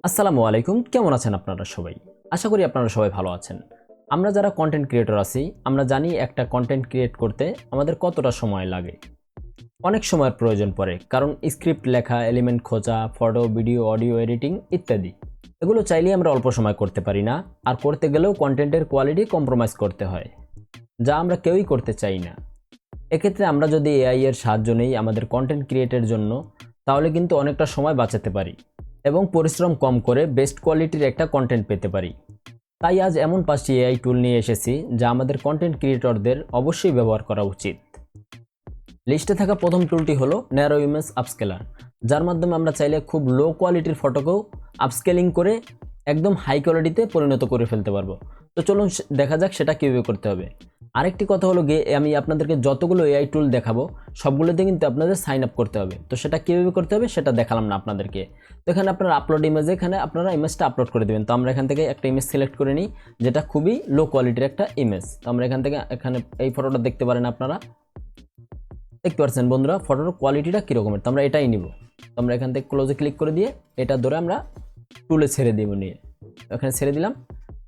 আসসালামু আলাইকুম, কেমন আছেন আপনারা সবাই? আশা করি আপনারা সবাই ভালো আছেন। আমরা যারা কন্টেন্ট ক্রিয়েটর আছি, আমরা জানি একটা কন্টেন্ট ক্রিয়েট করতে আমাদের কতটা সময় লাগে। অনেক সময়ের প্রয়োজন পড়ে, কারণ স্ক্রিপ্ট লেখা, এলিমেন্ট খোঁজা, ফটো, ভিডিও, অডিও এডিটিং ইত্যাদি। এগুলো চাইলেই আমরা অল্প সময় করতে পারি না, আর করতে গেলেও কন্টেন্টের কোয়ালিটি কম্প্রোমাইজ করতে হয়, যা আমরা কেউই করতে চাই না। এক্ষেত্রে আমরা যদি এআই এর সাহায্য নেই আমাদের কন্টেন্ট ক্রিয়েটের জন্য, তাহলে কিন্তু অনেকটা সময় বাঁচাতে পারি এবং পরিশ্রম কম করে বেস্ট কোয়ালিটির একটা কন্টেন্ট পেতে পারি। তাই আজ এমন 5টি এআই টুল নিয়ে এসেছি যা আমাদের কন্টেন্ট ক্রিয়েটরদের অবশ্যই ব্যবহার করা উচিত। লিস্টে থাকা প্রথম টুলটি হলো ন্যারো ইমেজ আপস্কেলার, যার মাধ্যমে আমরা চাইলে খুব লো কোয়ালিটির ফটোকেও আপস্কেলিং করে একদম হাই কোয়ালিটিতে পরিণত করে ফেলতে পারবো। তো চলুন দেখা যাক সেটা কীভাবে করতে হবে। আরেকটি কথা হলো গিয়ে, আমি আপনাদেরকে যতগুলো এআই টুল দেখাবো সবগুলোতে কিন্তু আপনাদের সাইন আপ করতে হবে। তো সেটা কীভাবে করতে হবে সেটা দেখালাম না আপনাদেরকে। তো এখানে আপনারা আপলোড ইমেজে এখানে আপনারা ইমেজটা আপলোড করে দেবেন। তো আমরা এখান থেকে একটা ইমেজ সিলেক্ট করে নিই, যেটা খুবই লো কোয়ালিটির একটা ইমেজ। তো আমরা এখান থেকে এখানে এই ফটোটা দেখতে পারেন, আপনারা দেখতে পাচ্ছেন বন্ধুরা ফটোর কোয়ালিটিটা কীরকমের। তো আমরা এটাই নিব। তো আমরা এখান থেকে ক্লোজে ক্লিক করে দিয়ে এটা ধরে আমরা টুলে ছেড়ে দেবো, নিয়ে এখানে ছেড়ে দিলাম।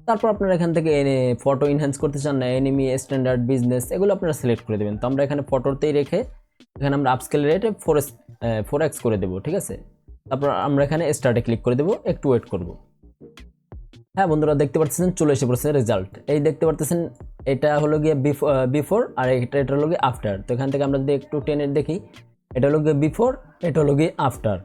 তারপর আপনারা এখান থেকে এনে ফটো ইনহ্যান্স করতে চান না, এনিমি, স্ট্যান্ডার্ড, বিজনেস, এগুলো আপনারা সিলেক্ট করে দেবেন। তো আমরা এখানে ফটোতেই রেখে এখানে আমরা আপস্কেল রেট 4x করে দেবো, ঠিক আছে। তারপর আমরা এখানে স্টার্টে ক্লিক করে দেবো, একটু ওয়েট করব। হ্যাঁ বন্ধুরা, দেখতে পাচ্ছেন চলে এসে পড়ছে রেজাল্ট। এই দেখতে পাচ্ছেন এটা হলো গিয়ে বিফোর আর এটা হলো গিয়ে আফটার। তো এখান থেকে আমরা যদি একটু টেনে দেখি, এটা হলো গিয়ে বিফোর, এটা হলো গিয়ে আফটার।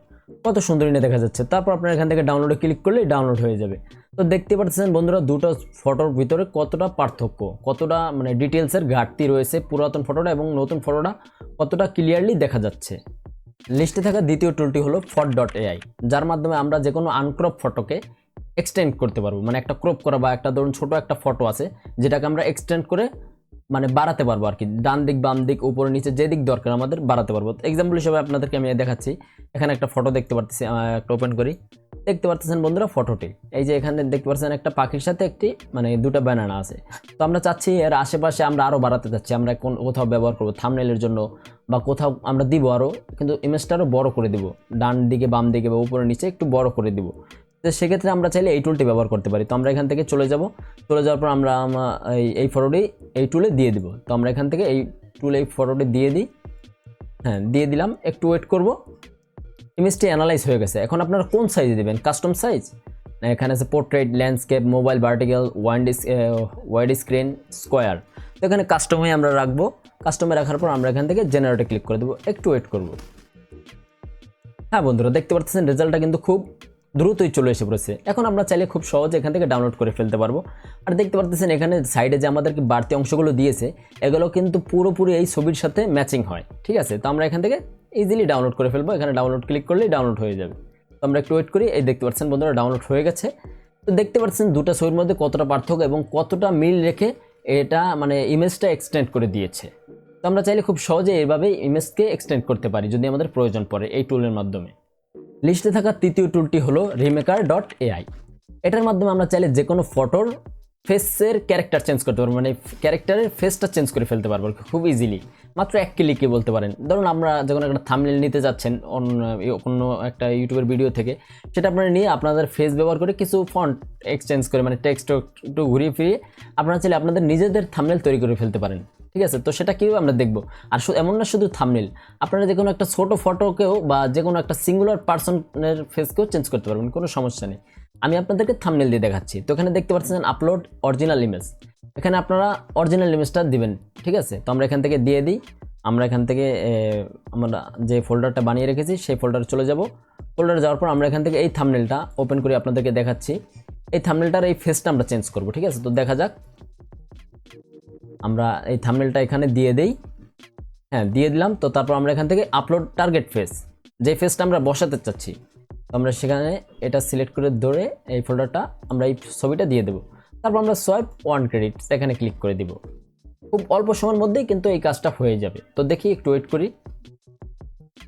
কত সুন্দর নিয়ে দেখা যাচ্ছে। তারপর আপনারা এখান থেকে ডাউনলোডে ক্লিক করলেই ডাউনলোড হয়ে যাবে। তো দেখতে পাচ্ছেন বন্ধুরা দুটো ফটোর ভিতরে কতটা পার্থক্য, কতটা মানে ডিটেলসের ঘাটতি রয়েছে। পুরাতন ফটোটা এবং নতুন ফটোটা কতটা ক্লিয়ারলি দেখা যাচ্ছে। লিস্টে থাকা দ্বিতীয় টুলটি হলো Phot.AI, যার মাধ্যমে আমরা যে কোনো আনক্রপ ফটোকে এক্সটেন্ড করতে পারবো। মানে একটা ক্রপ করা বা একটা ধরুন ছোটো একটা ফটো আছে, যেটাকে আমরা এক্সটেন্ড করে মানে বাড়াতে পারবো আর কি। ডান দিক, বাম দিক, উপরে নিচে যে দিক দরকার আমাদের বাড়াতে পারবো। এক্সাম্পল হিসেবে আপনাদেরকে আমি দেখাচ্ছি। এখানে একটা ফটো দেখতে পাচ্ছি, একটা ওপেন করি। দেখতে পাচ্ছেন বন্ধুরা ফটোটি, এই যে এখানে দেখতে পাচ্ছেন একটা পাখির সাথে একটি মানে দুটো ব্যানানা আছে। তো আমরা চাচ্ছি এর আশেপাশে আমরা আরও বাড়াতে চাচ্ছি। আমরা কোথাও ব্যবহার করবো থাম্বনেইলের জন্য বা কোথাও আমরা দিব আরও, কিন্তু ইমেজটা আরও বড় করে দিব, ডান দিকে, বাম দিকে বা উপরে নিচে একটু বড় করে দিব। তো সেক্ষেত্রে আমরা চাইলে এই টুলটি ব্যবহার করতে পারি। তো আমরা এখান থেকে চলে যাওয়ার পর আমরা এই ফটোটি এই টুলে দিয়ে দিব। তো আমরা এখান থেকে এই টুলে এই ফটোটি দিয়ে দিই। হ্যাঁ, দিয়ে দিলাম, একটু ওয়েট করব। ইমেজটি অ্যানালাইজ হয়ে গেছে। এখন আপনারা কোন সাইজে দেবেন, কাস্টম সাইজ না এখানে আছে portrait, landscape, mobile, vertical, wide screen, square. তো এখানে কাস্টমে আমরা রাখবো। কাস্টমে রাখার পর আমরা এখান থেকে জেনারেটে ক্লিক করে দেবো, একটু ওয়েট করব। হ্যাঁ বন্ধুরা, দেখতে পাচ্ছেন রেজাল্টটা কিন্তু খুব দ্রুতই চলে এসে পড়েছে। এখন আমরা চাইলে খুব সহজে এখান থেকে ডাউনলোড করে ফেলতে পারবো। আর দেখতে পাচ্ছেন এখানে সাইডে যে আমাদেরকে বাড়তি অংশগুলো দিয়েছে, এগুলো কিন্তু পুরোপুরি এই ছবির সাথে ম্যাচিং হয়, ঠিক আছে। তো আমরা এখান থেকে ইজিলি ডাউনলোড করে ফেলবো। এখানে ডাউনলোড ক্লিক করলেই ডাউনলোড হয়ে যাবে। তো আমরা একটু ওয়েট করি। এই দেখতে পাচ্ছেন বন্ধুরা ডাউনলোড হয়ে গেছে। তো দেখতে পাচ্ছেন দুটো ছবির মধ্যে কতটা পার্থক্য এবং কতটা মিল রেখে এটা মানে ইমেজটা এক্সটেন্ড করে দিয়েছে। তো আমরা চাইলে খুব সহজে এভাবে ইমেজকে এক্সটেন্ড করতে পারি যদি আমাদের প্রয়োজন পড়ে এই টুলের মাধ্যমে। লিস্টে থাকা তৃতীয় টুলটি হলো Remaker.AI। এটার মাধ্যমে আমরা চাইলে যে কোনো ফটোর ফেসের ক্যারেক্টার চেঞ্জ করতে পারবো, মানে ক্যারেক্টারের ফেসটা চেঞ্জ করে ফেলতে পারবো খুব ইজিলি, মাত্র এক ক্লিকে বলতে পারেন। ধরুন আমরা যখন একটা থাম্বনেইল নিতে যাচ্ছেন অন্য একটা ইউটিউবের ভিডিও থেকে, সেটা আপনারা নিয়ে আপনাদের ফেস ব্যবহার করে কিছু ফন্ট এক্সচেঞ্জ করে মানে টেক্সট একটু ঘুরিয়ে ফিরিয়ে আপনারা চাইলে আপনাদের নিজেদের থাম্বনেইল তৈরি করে ফেলতে পারেন, ঠিক আছে। তো সেটা কীভাবে আমরা দেখবো। আর এমন না শুধু থাম্বনেইল, আপনারা যে কোনো একটা ছোটো ফটোকেও বা যে কোনো একটা সিঙ্গুলার পার্সনের ফেসকেও চেঞ্জ করতে পারবেন, কোনো সমস্যা নেই। আমি আপনাদেরকে থাম্বনেইল দিয়ে দেখাচ্ছি। তো এখানে দেখতে পাচ্ছেন আপলোড অরিজিনাল ইমেজ, এখানে আপনারা অরিজিনাল ইমেজটা দিবেন, ঠিক আছে। তো আমরা এখান থেকে দিয়ে দিই। আমরা এখান থেকে আমরা যে ফোল্ডারটা বানিয়ে রেখেছি সেই ফোল্ডারে চলে যাব। ফোল্ডারে যাওয়ার পর আমরা এখান থেকে এই থাম্বনেইলটা ওপেন করে আপনাদেরকে দেখাচ্ছি। এই থাম্বনেইলটার এই ফেসটা আমরা চেঞ্জ করব, ঠিক আছে। তো দেখা যাক, আমরা এই থাম্বনেইলটা এখানে দিয়ে দেই। হ্যাঁ, দিয়ে দিলাম। তো তারপর আমরা এখান থেকে আপলোড টার্গেট ফেস, যে ফেসটা আমরা বসাতে চাচ্ছি, তো আমরা সেখানে এটা সিলেক্ট করে ধরে এই ফোল্ডারটা আমরা এই ছবিটা দিয়ে দেবো। তারপর আমরা সোয়াইপ 1 ক্রেডিট এখানে ক্লিক করে দিব। খুব অল্প সময়ের মধ্যেই কিন্তু এই কাজটা হয়ে যাবে। তো দেখি, একটু ওয়েট করি।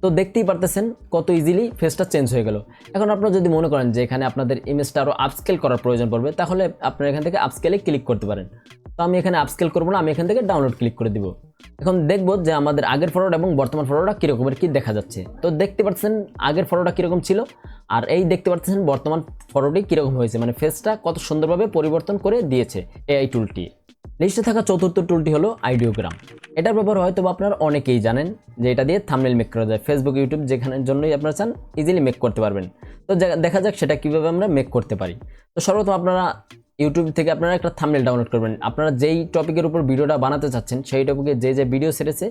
তো দেখতেই পারতেছেন কত ইজিলি ফেসটা চেঞ্জ হয়ে গেল। এখন আপনারা যদি মনে করেন যে এখানে আপনাদের ইমেজটা আরও আপস্কেল করার প্রয়োজন পড়বে, তাহলে আপনারা এখান থেকে আপস্কেলে ক্লিক করতে পারেন। তো আমি এখানে আপস্কেল করবো না, আমি এখান থেকে ডাউনলোড ক্লিক করে দিব। এখন দেখবো যে আমাদের আগের ফটোটা এবং বর্তমান ফটোটা কীরকমের কী দেখা যাচ্ছে। তো দেখতে পাচ্ছেন আগের ফটোটা কীরকম ছিল আর এই দেখতে পাচ্ছেন বর্তমান ফটোটি কীরকম হয়েছে, মানে ফেসটা কত সুন্দরভাবে পরিবর্তন করে দিয়েছে এআই টুলটি। লিস্টে থাকা চতুর্থ টুলটি হলো আইডিওগ্রাম। এটার ব্যাপারে হয়তো আপনারা অনেকেই জানেন যে এটা দিয়ে থাম্বনেল মেক করা যায়। ফেসবুক, ইউটিউব যেখানের জন্যই আপনারা চান ইজিলি মেক করতে পারবেন। তো দেখা যাক সেটা কীভাবে আমরা মেক করতে পারি। তো সর্বপ্রথম আপনারা ইউটিউব থেকে আপনারা একটা থাম্বনেল ডাউনলোড করবেন। আপনারা যেই টপিকের উপর ভিডিওটা বানাতে চাচ্ছেন সেই টপিকে যে ভিডিও ছেড়েছে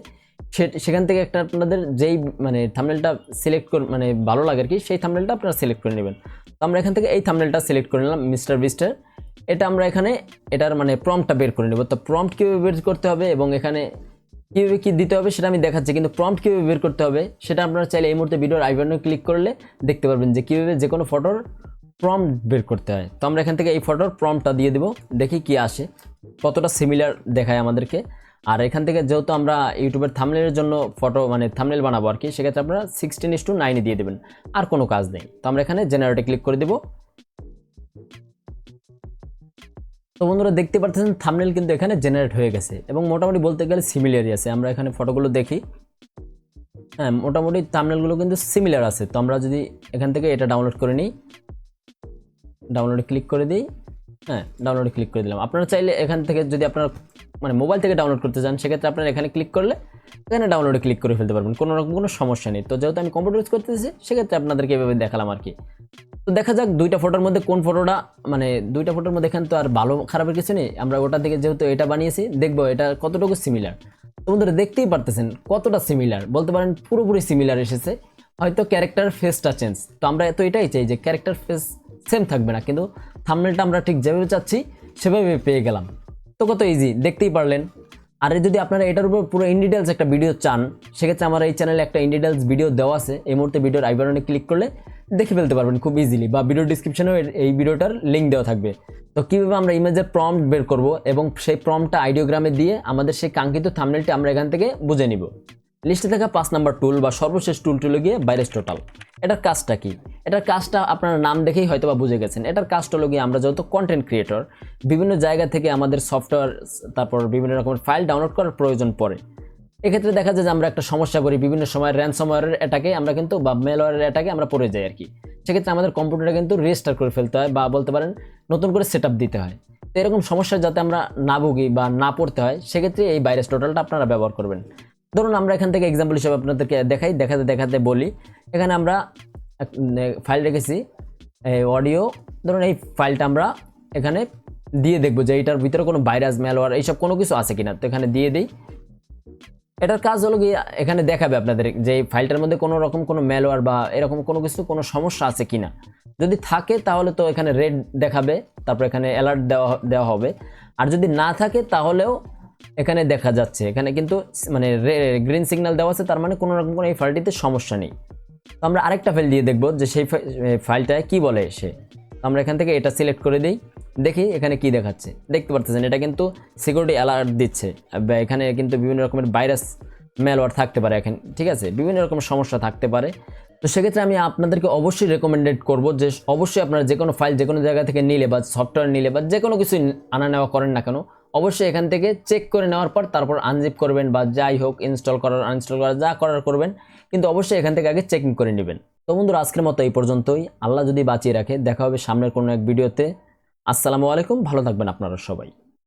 সেখান থেকে একটা আপনাদের যেই মানে থাম্বনেলটা সিলেক্ট মানে ভালো লাগে আর কি, সেই থাম্বনেলটা আপনারা সিলেক্ট করে নেবেন। তো আমরা এখান থেকে এই থাম্বনেলটা সিলেক্ট করে নিলাম, মিস্টার বিস্টার। এটা আমরা এখানে এটার মানে প্রম্পটটা বের করে নেব। তো প্রম্পট কীভাবে বের করতে হবে এবং এখানে কীভাবে কী দিতে হবে সেটা আমি দেখাচ্ছি, কিন্তু প্রম্পট কীভাবে বের করতে হবে সেটা আপনারা চাইলে এই মুহূর্তে ভিডিওর আই বাটনে ক্লিক করলে দেখতে পারবেন যে কীভাবে যে কোনো ফটোর প্রম্পট বের করতে হয়। তো আমরা এখান থেকে এই ফটোর প্রম্পটটা দিয়ে দেবো, দেখি কি আসে, কতটা সিমিলার দেখায় আমাদেরকে। আর এখান থেকে যেহেতু আমরা ইউটিউবের থাম্বনেলের জন্য ফটো মানে থাম্বনেল বানাবো আর কি, সেক্ষেত্রে আপনারা 16:9 দিয়ে দেবেন, আর কোনো কাজ নেই। তো আমরা এখানে জেনারেটে ক্লিক করে দেবো। তো বন্ধুরা দেখতে পাচ্ছেন থাম্বনেল কিন্তু এখানে জেনারেট হয়ে গেছে এবং মোটামুটি বলতে গেলে সিমিলারই আছে। আমরা এখানে ফটোগুলো দেখি, হ্যাঁ মোটামুটি থাম্বনেলগুলো কিন্তু সিমিলার আছে। তো আমরা যদি এখান থেকে এটা ডাউনলোড করে নিই, ডাউনলোডে ক্লিক করে দিই, হ্যাঁ ডাউনলোডে ক্লিক করে দিলাম। আপনারা চাইলে এখান থেকে যদি আপনারা মানে মোবাইল থেকে ডাউনলোড করতে চান সেক্ষেত্রে আপনারা এখানে ক্লিক করলে এখানে ডাউনলোডে ক্লিক করে ফেলতে পারবেন, কোনো রকম কোনো সমস্যা নেই। তো যেহেতু আমি কম্পিউটার ইউজ করতেছি সেক্ষেত্রে আপনাদেরকে এভাবে দেখালাম আর কি। তো দেখা যাক দুইটা ফটোর মধ্যে কোন ফটোটা মানে দুইটা ফটোর মধ্যে এখানে তো আর ভালো খারাপের কিছু নেই। আমরা ওটা থেকে যেহেতু এটা বানিয়েছি দেখবো এটা কতটুকু সিমিলার। তো বন্ধুরা দেখতেই পারতেছেন কতটা সিমিলার, বলতে পারেন পুরোপুরি সিমিলার এসেছে। হয়তো ক্যারেক্টার ফেসটা চেঞ্জ, তো আমরা তো এটাই চাই যে ক্যারেক্টার ফেস সেম থাকবে না, কিন্তু থাম্বনেলটা আমরা ঠিক যেভাবে চাচ্ছি সেভাবে পেয়ে গেলাম। তো কত ইজি দেখতেই পারলেন। আর যদি আপনারা এটার উপর পুরো ইন ডিটেলস একটা ভিডিও চান সেক্ষেত্রে আমার এই চ্যানেলে একটা ইন ডিটেলস ভিডিও দেওয়া আছে। এই মুহূর্তে ভিডিওর আই বাটনে ক্লিক করলে দেখে ফেলতে পারবেন খুব ইজিলি, বা ভিডিও ডিসক্রিপশনেও এই ভিডিওটার লিঙ্ক দেওয়া থাকবে। তো কীভাবে আমরা ইমেজের প্রম্পট বের করব এবং সেই প্রম্পটটা আইডিওগ্রামে দিয়ে আমাদের সেই কাঙ্ক্ষিত থাম্বনেলটি আমরা এখান থেকে বুঝে নিব। লিস্টে থাকা 5 নম্বর টুল বা সর্বশেষ টুলটি হলো গিয়ে ভাইরাস টোটাল। এটার কাজটা কি? এটার কাজটা আপনারা নাম দেখেই হয়তো বা বুঝে গেছেন। এটার কাজটা হলো গিয়ে আমরা যেহেতু কন্টেন্ট ক্রিয়েটর, বিভিন্ন জায়গা থেকে আমাদের সফটওয়্যার তারপর বিভিন্ন রকমের ফাইল ডাউনলোড করার প্রয়োজন পড়ে। এক্ষেত্রে দেখা যায় যে আমরা একটা সমস্যা করি, বিভিন্ন সময় র্যানসমওয়্যারের অ্যাটাকে আমরা কিন্তু বা মেলওয়্যারের অ্যাটাকে আমরা পড়ে যাই আর কি। সেক্ষেত্রে আমাদের কম্পিউটারটা কিন্তু রেজিস্টার করে ফেলতে হয় বা বলতে পারেন নতুন করে সেট দিতে হয়। তো এরকম সমস্যা যাতে আমরা না ভুগি বা না পড়তে হয় সেক্ষেত্রে এই ভাইরাস টোটালটা আপনারা ব্যবহার করবেন। ধরুন আমরা এখান থেকে এক্সাম্পল হিসেবে আপনাদেরকে দেখাতে বলি। এখানে আমরা ফাইল রেখেছি অডিও, ধরুন এই ফাইলটা আমরা এখানে দিয়ে দেখবো যে এটার ভিতরে কোনো ভাইরাস ম্যালওয়্যার এইসব কোনো কিছু আছে কিনা। তো এখানে দিয়ে দিই। এটার কাজ হলো গিয়ে এখানে দেখাবে আপনাদের যে এই ফাইলটার মধ্যে কোনো রকম কোনো ম্যালওয়্যার বা এরকম কোনো কিছু কোনো সমস্যা আছে কিনা। যদি থাকে তাহলে তো এখানে রেড দেখাবে, তারপর এখানে অ্যালার্ট দেওয়া হবে। আর যদি না থাকে তাহলেও এখানে দেখা যাচ্ছে এখানে কিন্তু মানে গ্রিন সিগন্যাল দেওয়া আছে, তার মানে কোনো রকম কোনো এই ফাইলটিতে সমস্যা নেই। তো আমরা আরেকটা ফাইল দিয়ে দেখবো যে সেই ফাইলটায় কি বলে সে। আমরা এখান থেকে এটা সিলেক্ট করে দিই, দেখি এখানে কি দেখাচ্ছে। দেখতে পাচ্ছেন এটা কিন্তু সিকিউরিটি অ্যালার্ট দিচ্ছে। এখানে কিন্তু বিভিন্ন রকমের ভাইরাস ম্যালওয়্যার থাকতে পারে এখানে, ঠিক আছে, বিভিন্ন রকমের সমস্যা থাকতে পারে। তো সেক্ষেত্রে আমি আপনাদেরকে অবশ্যই রেকমেন্ডেড করবো যে অবশ্যই আপনারা যে কোনো ফাইল যে কোনো জায়গা থেকে নিলে বা সফটওয়্যার নিলে বা যে কোনো কিছু আনা নেওয়া করেন না কেন, অবশ্যই এখান থেকে চেক করে নেওয়ার পর তারপর আনজিপ করবেন বা যাই হোক ইনস্টল করার আনইনস্টল করার যা করার করবেন, কিন্তু অবশ্যই এখান থেকে আগে চেকিং করে নেবেন। তো বন্ধুরা আজকের মতো এই পর্যন্তই। আল্লাহ যদি বাঁচিয়ে রাখে দেখা হবে সামনের কোনো এক ভিডিওতে। আসসালামু আলাইকুম, ভালো থাকবেন আপনারা সবাই।